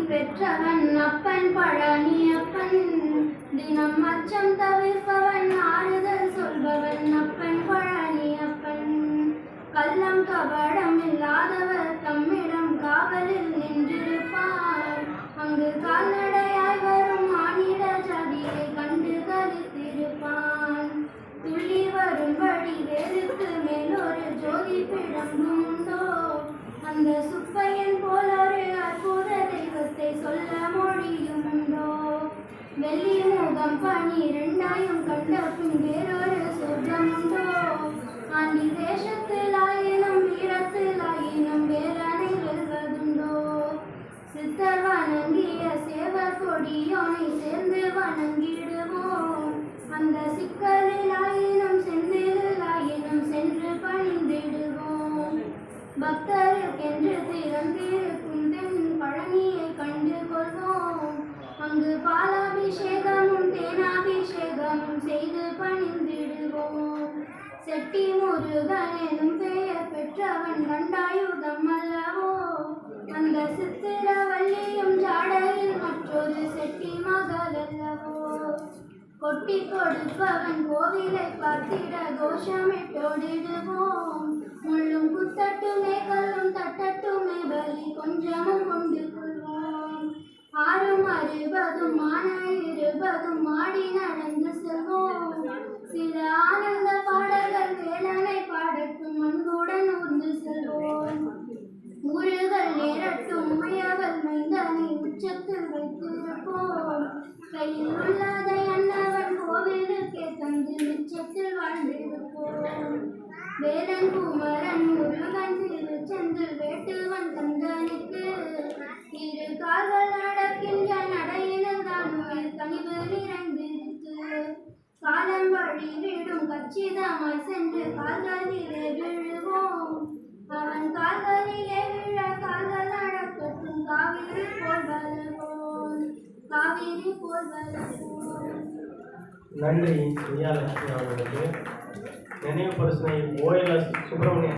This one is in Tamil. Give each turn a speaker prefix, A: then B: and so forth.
A: பெற்றவன் அப்பன் பழனியப்பன். தினம் அச்சம் தவிர்ப்பவன் ஆறுதல் சொல்பவன் அப்பன் பழனியப்பன். கள்ளம் கபடம் இல்லாதவர் தம்மிடம் காவலில் நின்றிருப்பார். அங்கு கால்நடையாய் வரும் மானிட ஜாதியை கண்டு கருத்திருப்பான். துள்ளி வரும் வழி வேருக்கு மேலொரு ஜோதி பிழம்பும் உண்டோ? அந்த சுப்பையன் போலொரு அற்புத தெய்வத்தை சொல்ல மொழியும் உண்டோ? வெள்ளி முகம் 12 கண்ட பின் வேறொரு சொர்க்கம் உண்டோ? ஆண்டி தேசத்தில் ஆயினும் வீரத்தில் ஆயினும் வேறனை வெல்வதுண்டோ? சித்தர் வணங்கிய சேவர் கொடியோனை சேர்ந்து வணங்கிடுவோம். அந்த சிக்கலில் ஆயினும் செந்திலில் ஆயினும் சென்று பணிந்திடுவோம். பக்தருக்கென்று திறந்திருக்கும் தென் பழனியை கண்டு கொள்வோம். அங்கு பாலாபிஷேகமும் தேனாபிஷேகமும் செய்து பணிந்திடுவோம். செட்டி முருகன் எனும் பெயர் பெற்றவன் கண்டாயுதம் அல்லவோ? அந்த சித்திரவல்லியும் ஜாடையில் மற்றொரு செட்டி மகள் அல்லவோ? கொட்டி கொடுப்பவன் கோவிலை பார்த்திட கோஷமிட்டோடிடுவோம். முள்ளும் குத்தட்டுமே கல்லும் தட்டட்டுமே பலி கொஞ்சமும் கொண்டு கொள்வோம். 6 மான 20 ஆடி நடந்து செல்வோம். சில ஆனந்த பாடல்கள் வேலனை பாடட்டும் அன்புடன் ஊர்ந்து செல்வோம். ஊறுகள் நேரட்டும் முயவல் மைந்தனை உச்சத்தில் வைத்திருப்போம். கையில் உள்ளதை அன்னவன் கோவிலுக்கே தந்து நிச்சத்தில் வாழ்ந்திருப்போம். வேலன் குமரன் முருகன் திருச்செந்தில் வேட்டுவன் கந்தனுக்கு இரு கால்கள் நடக்கின்ற நடையினில் தான் உயிர் கனிவு நிறைந்திருக்கு. காலம் வழி விடும் கச்சிதமாய் சென்று கால்களிலே விழுவோம். அவன் கால்களிலே விழ கால்கள் நடக்கட்டும் காவிரி போல் வளர்வோம். காவிரி போல் வளர்வோம்.
B: நன்றி விஜயலட்சுமி அவர்களுக்கு. நினைவு பரிசனை ஓஎல்எஸ் சுப்பிரமணியன்